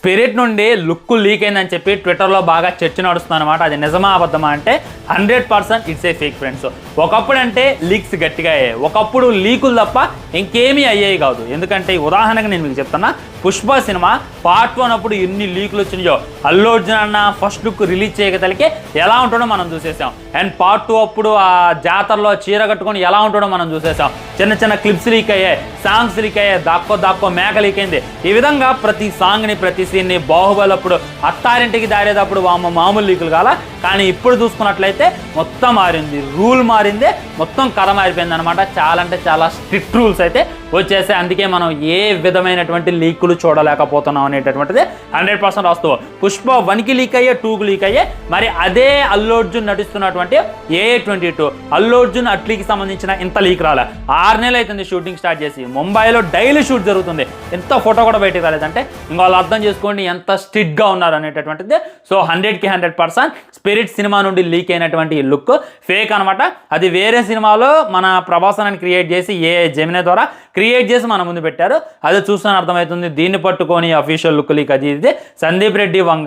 Spirit నుండి look leak అయిందని చెప్పి ట్విట్టర్లో బాగా చర్చ నడుస్తుంది అనమాట. అది నిజమా అబద్ధమా అంటే 100% ఇట్స్ ఏ ఫేక్ ఫ్రెండ్స్. ఒకప్పుడు అంటే లీక్స్ గట్టిగా అయ్యాయి, ఒకప్పుడు లీకులు తప్ప ఇంకేమీ అయ్యాయి కాదు. ఎందుకంటే ఉదాహరణగా నేను మీకు చెప్తున్నా, పుష్ప సినిమా పార్ట్ 1 అప్పుడు ఎన్ని లీకులు వచ్చినాయో. అల్లు అర్జున్ అన్న ఫస్ట్ లుక్ రిలీజ్ చేయగలిగే ఎలా ఉంటాడో మనం చూసేసాం. అండ్ పార్ట్ 2 అప్పుడు ఆ జాతరలో చీర కట్టుకొని ఎలా ఉంటాడో మనం చూసేసాం. చిన్న చిన్న క్లిప్స్ లీక్ అయ్యాయి, సాంగ్స్ లీక్ అయ్యాయి, దాక్కో మేక లీక్ అయింది. ఈ విధంగా ప్రతి సాంగ్ని ప్రతి సీన్ని బాహుబలి అప్పుడు అత్తారింటికి దారేటప్పుడు మామూలు లీకులు కాల. కానీ ఇప్పుడు చూసుకున్నట్లయితే మొత్తం మారింది, రూల్ మారింది, మొత్తం కథ మారిపోయింది అనమాట. చాలా అంటే చాలా స్ట్రిక్ట్ రూల్స్ అయితే వచ్చేసాయి. అందుకే మనం ఏ విధమైనటువంటి లీకులు చూడలేకపోతున్నాం అనేటటువంటిది 100% వాస్తవం. పుష్ప 1కి లీక్ అయ్యే, 2కి లీక్ అయ్యే. మరి అదే అల్లు అర్జున్ నటిస్తున్నటువంటి AA22 అల్లు అర్జున్ అట్లీకి సంబంధించిన ఇంత లీక్ రాలే. 6 నెలలు అవుతుంది షూటింగ్ స్టార్ట్ చేసి. ముంబైలో డైలీ షూట్ జరుగుతుంది, ఎంత ఫోటో కూడా బయటకు రాలేదంటే ఇంకా వాళ్ళు అర్థం చేసుకోండి ఎంత స్ట్రిక్ట్గా ఉన్నారు అనేటటువంటిది. సో 100కి 100% స్పిరిట్ సినిమా నుండి లీక్ అయినటువంటి లుక్ ఫేక్ అనమాట. అది వేరే సినిమాలో మన ప్రభాసనాన్ని క్రియేట్ చేసి జెమినీ ద్వారా క్రియేట్ చేసి మన ముందు పెట్టారు. అది చూస్తూనే అర్థమవుతుంది. దీన్ని పట్టుకొని అఫీషియల్ లుక్ లీక్ అది ఇది. సందీప్ రెడ్డి వంగ